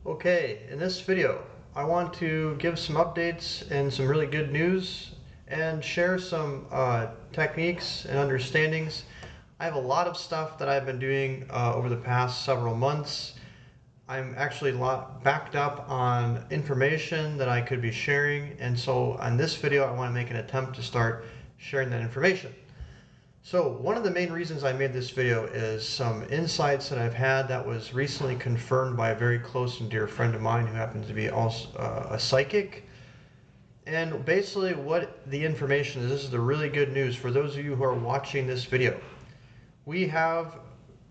Okay, in this video, I want to give some updates and some really good news and share some techniques and understandings. I have a lot of stuff that I've been doing over the past several months. I'm actually a lot backed up on information that I could be sharing, and so on this video, I want to make an attempt to start sharing that information. So one of the main reasons I made this video is some insights that I've had that was recently confirmed by a very close and dear friend of mine who happens to be also a psychic. And basically what the information is, this is the really good news for those of you who are watching this video. We have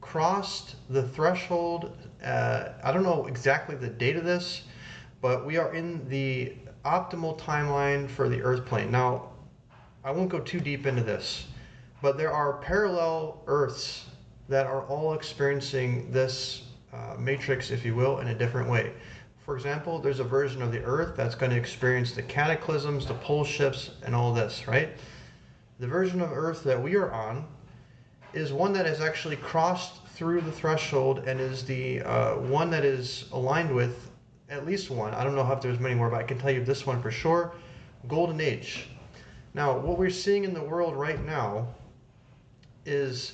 crossed the threshold, I don't know exactly the date of this, but we are in the optimal timeline for the Earth plane. Now, I won't go too deep into this, but there are parallel Earths that are all experiencing this matrix, if you will, in a different way. For example, there's a version of the Earth that's going to experience the cataclysms, the pole shifts, and all this, right? The version of Earth that we are on is one that has actually crossed through the threshold and is the one that is aligned with at least one. I don't know if there's many more, but I can tell you this one for sure, Golden Age. Now, what we're seeing in the world right now is,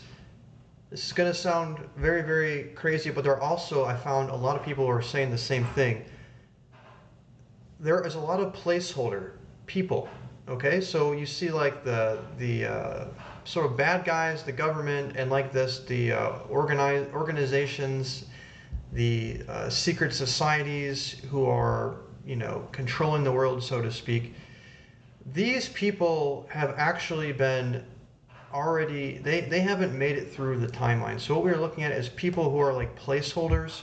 this is going to sound very, very crazy, but there are also, I found a lot of people are saying the same thing. There is a lot of placeholder people, okay? So you see like the sort of bad guys, the government, and like this, the organizations, the secret societies who are, controlling the world, so to speak. These people have actually been already, they haven't made it through the timeline. So what we're looking at is people who are like placeholders,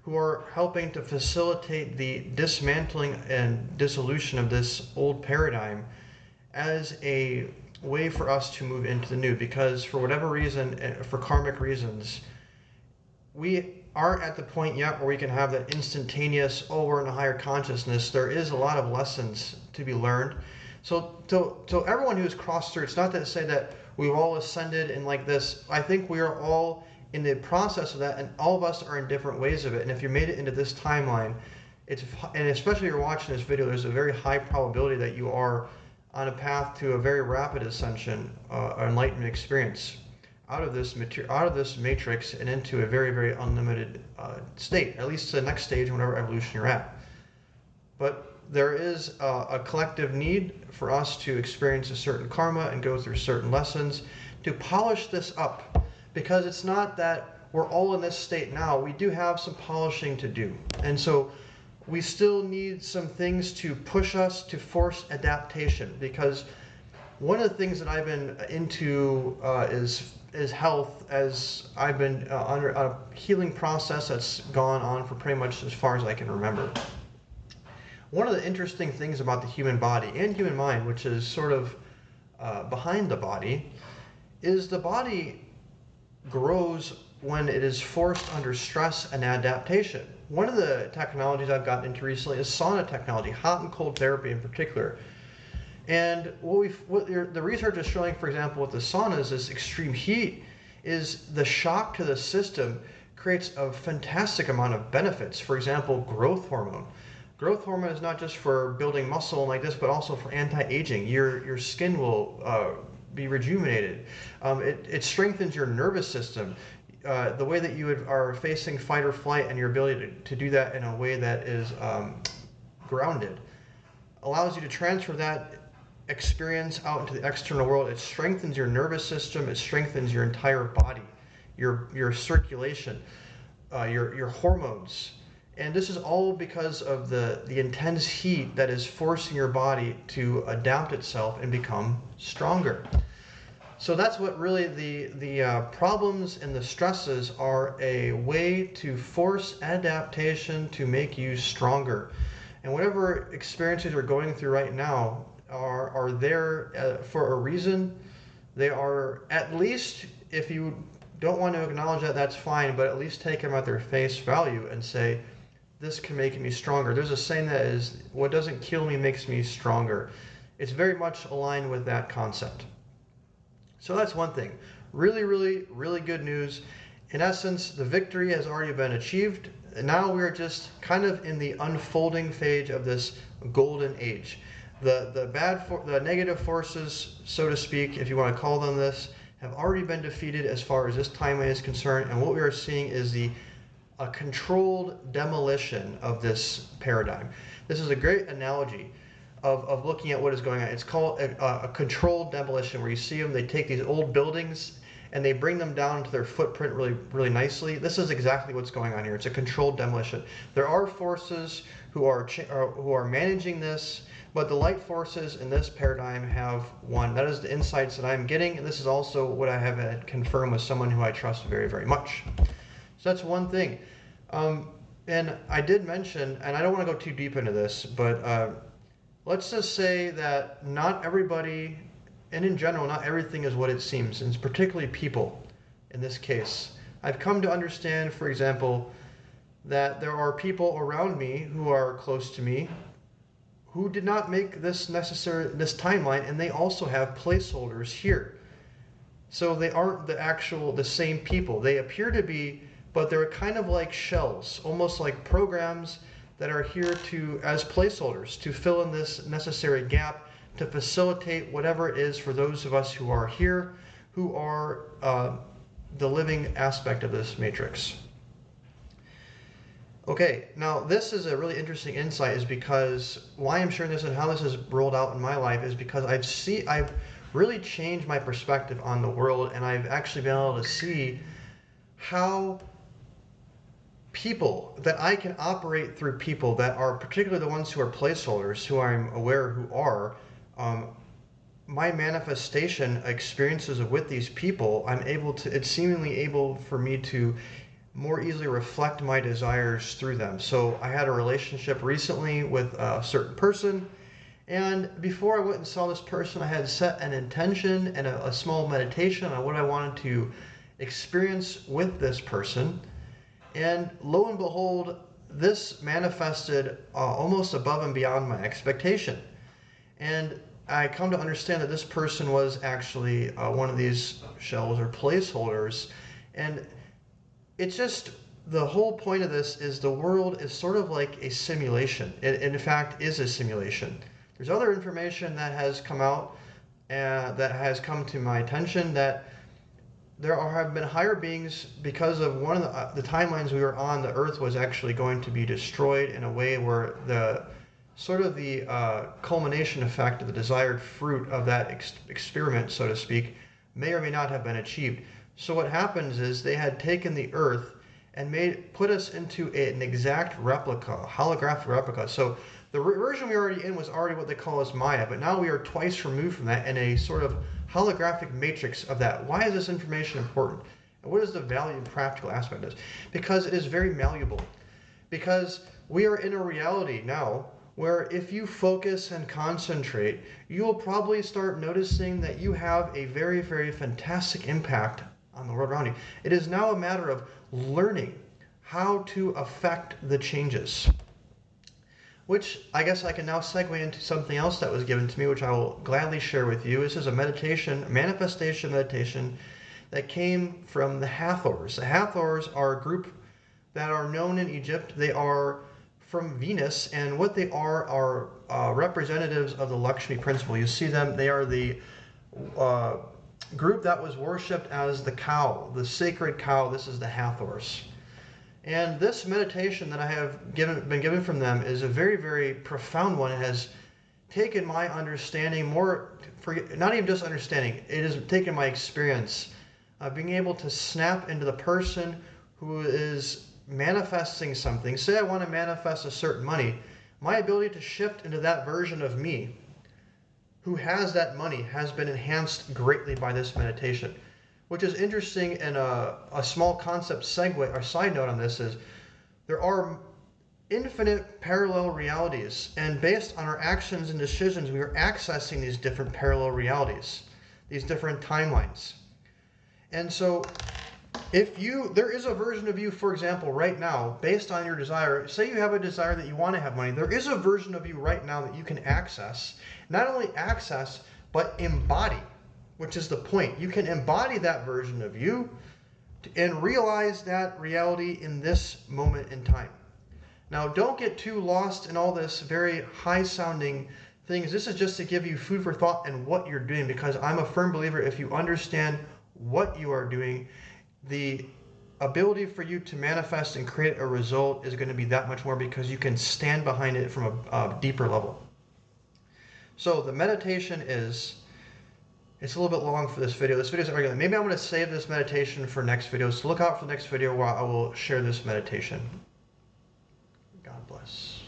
who are helping to facilitate the dismantling and dissolution of this old paradigm as a way for us to move into the new. Because for whatever reason, for karmic reasons, we aren't at the point yet where we can have that instantaneous, oh, we're in a higher consciousness. There is a lot of lessons to be learned. So everyone who's crossed through, it's not to say that we've all ascended and like this. I think we are all in the process of that, and all of us are in different ways of it. And if you made it into this timeline, and especially if you're watching this video, there's a very high probability that you are on a path to a very rapid ascension, enlightenment experience out of this matrix and into a very, very unlimited state, at least to the next stage, whatever evolution you're at. But there is a collective need for us to experience a certain karma and go through certain lessons to polish this up, because it's not that we're all in this state now. We do have some polishing to do, and so we still need some things to push us to force adaptation. Because one of the things that I've been into is health, as I've been under a healing process that's gone on for pretty much as far as I can remember. One of the interesting things about the human body and human mind, which is sort of behind the body, is the body grows when it is forced under stress and adaptation. One of the technologies I've gotten into recently is sauna technology, hot and cold therapy in particular. And the research is showing, for example, with the saunas, this extreme heat, is the shock to the system creates a fantastic amount of benefits. For example, growth hormone. Growth hormone is not just for building muscle like this, but also for anti-aging. Your skin will be rejuvenated. It strengthens your nervous system. The way that you are facing fight or flight, and your ability to do that in a way that is grounded, allows you to transfer that experience out into the external world. It strengthens your nervous system. It strengthens your entire body, your circulation, your hormones. And this is all because of the intense heat that is forcing your body to adapt itself and become stronger. So that's what really the problems and the stresses are, a way to force adaptation to make you stronger. And whatever experiences you're going through right now are there for a reason. They are, at least, if you don't want to acknowledge that, that's fine, but at least take them at their face value and say, this can make me stronger. There's a saying that is, what doesn't kill me makes me stronger. It's very much aligned with that concept. So that's one thing. Really, really, really good news. In essence, the victory has already been achieved. And now we're just kind of in the unfolding phase of this golden age. The negative forces, so to speak, if you want to call them this, have already been defeated as far as this timeline is concerned. And what we are seeing is a controlled demolition of this paradigm. This is a great analogy of looking at what is going on. It's called a controlled demolition, where you see them, they take these old buildings and they bring them down to their footprint really, really nicely. This is exactly what's going on here. It's a controlled demolition. There are forces who are managing this, but the light forces in this paradigm have won. That is the insights that I'm getting, and this is also what I have had confirmed with someone who I trust very, very much. So that's one thing. And I did mention, and I don't want to go too deep into this, but let's just say that not everybody, and in general, not everything is what it seems, and it's particularly people in this case. I've come to understand, for example, that there are people around me who are close to me who did not make this timeline, and they also have placeholders here. So they aren't the same people. They appear to be, but they're kind of like shells, almost like programs that are here as placeholders to fill in this necessary gap, to facilitate whatever it is for those of us who are here, who are the living aspect of this matrix. Okay, now this is a really interesting insight, is because why I'm sharing this and how this has rolled out in my life is because I've really changed my perspective on the world, and I've actually been able to see how people, that I can operate through people that are particularly the ones who are placeholders, who I'm aware who are, my manifestation experiences with these people, it's seemingly able for me to more easily reflect my desires through them. So I had a relationship recently with a certain person, and before I went and saw this person, I had set an intention and a small meditation on what I wanted to experience with this person. And lo and behold, this manifested almost above and beyond my expectation. And I come to understand that this person was actually one of these shells or placeholders. And it's just, the whole point of this is the world is sort of like a simulation. It in fact is a simulation. There's other information that has come out, that has come to my attention, that have been higher beings, because of one of the timelines we were on, the Earth was actually going to be destroyed in a way where the culmination effect of the desired fruit of that experiment, so to speak, may or may not have been achieved. So what happens is they had taken the Earth and put us into an exact replica, a holographic replica. So the version we were already in was already what they call as Maya, but now we are twice removed from that in a sort of holographic matrix of that. Why is this information important? And what is the value and practical aspect of this? Because it is very malleable. Because we are in a reality now where if you focus and concentrate, you will probably start noticing that you have a very, very fantastic impact on the world around you. It is now a matter of learning how to affect the changes. Which I guess I can now segue into something else that was given to me, which I will gladly share with you. This is a manifestation meditation that came from the Hathors. The Hathors are a group that are known in Egypt. They are from Venus, and what they are representatives of the Lakshmi principle. You see them, they are the group that was worshipped as the cow, the sacred cow. This is the Hathors. And this meditation that I have been given from them is a very, very profound one. It has taken my understanding not even just understanding, it has taken my experience of being able to snap into the person who is manifesting something. Say I want to manifest a certain money. My ability to shift into that version of me who has that money has been enhanced greatly by this meditation. Which is interesting, and a small concept segue or side note on this is there are infinite parallel realities, and based on our actions and decisions, we are accessing these different parallel realities, these different timelines. And so there is a version of you, for example, right now, based on your desire, say you have a desire that you want to have money, there is a version of you right now that you can access, not only access, but embody. Which is the point. You can embody that version of you and realize that reality in this moment in time. Now, don't get too lost in all this very high sounding things. This is just to give you food for thought and what you're doing, because I'm a firm believer if you understand what you are doing, the ability for you to manifest and create a result is going to be that much more, because you can stand behind it from a deeper level. So the meditation is, it's a little bit long for this video. This video is regular. Maybe I'm going to save this meditation for next video. So look out for the next video where I will share this meditation. God bless.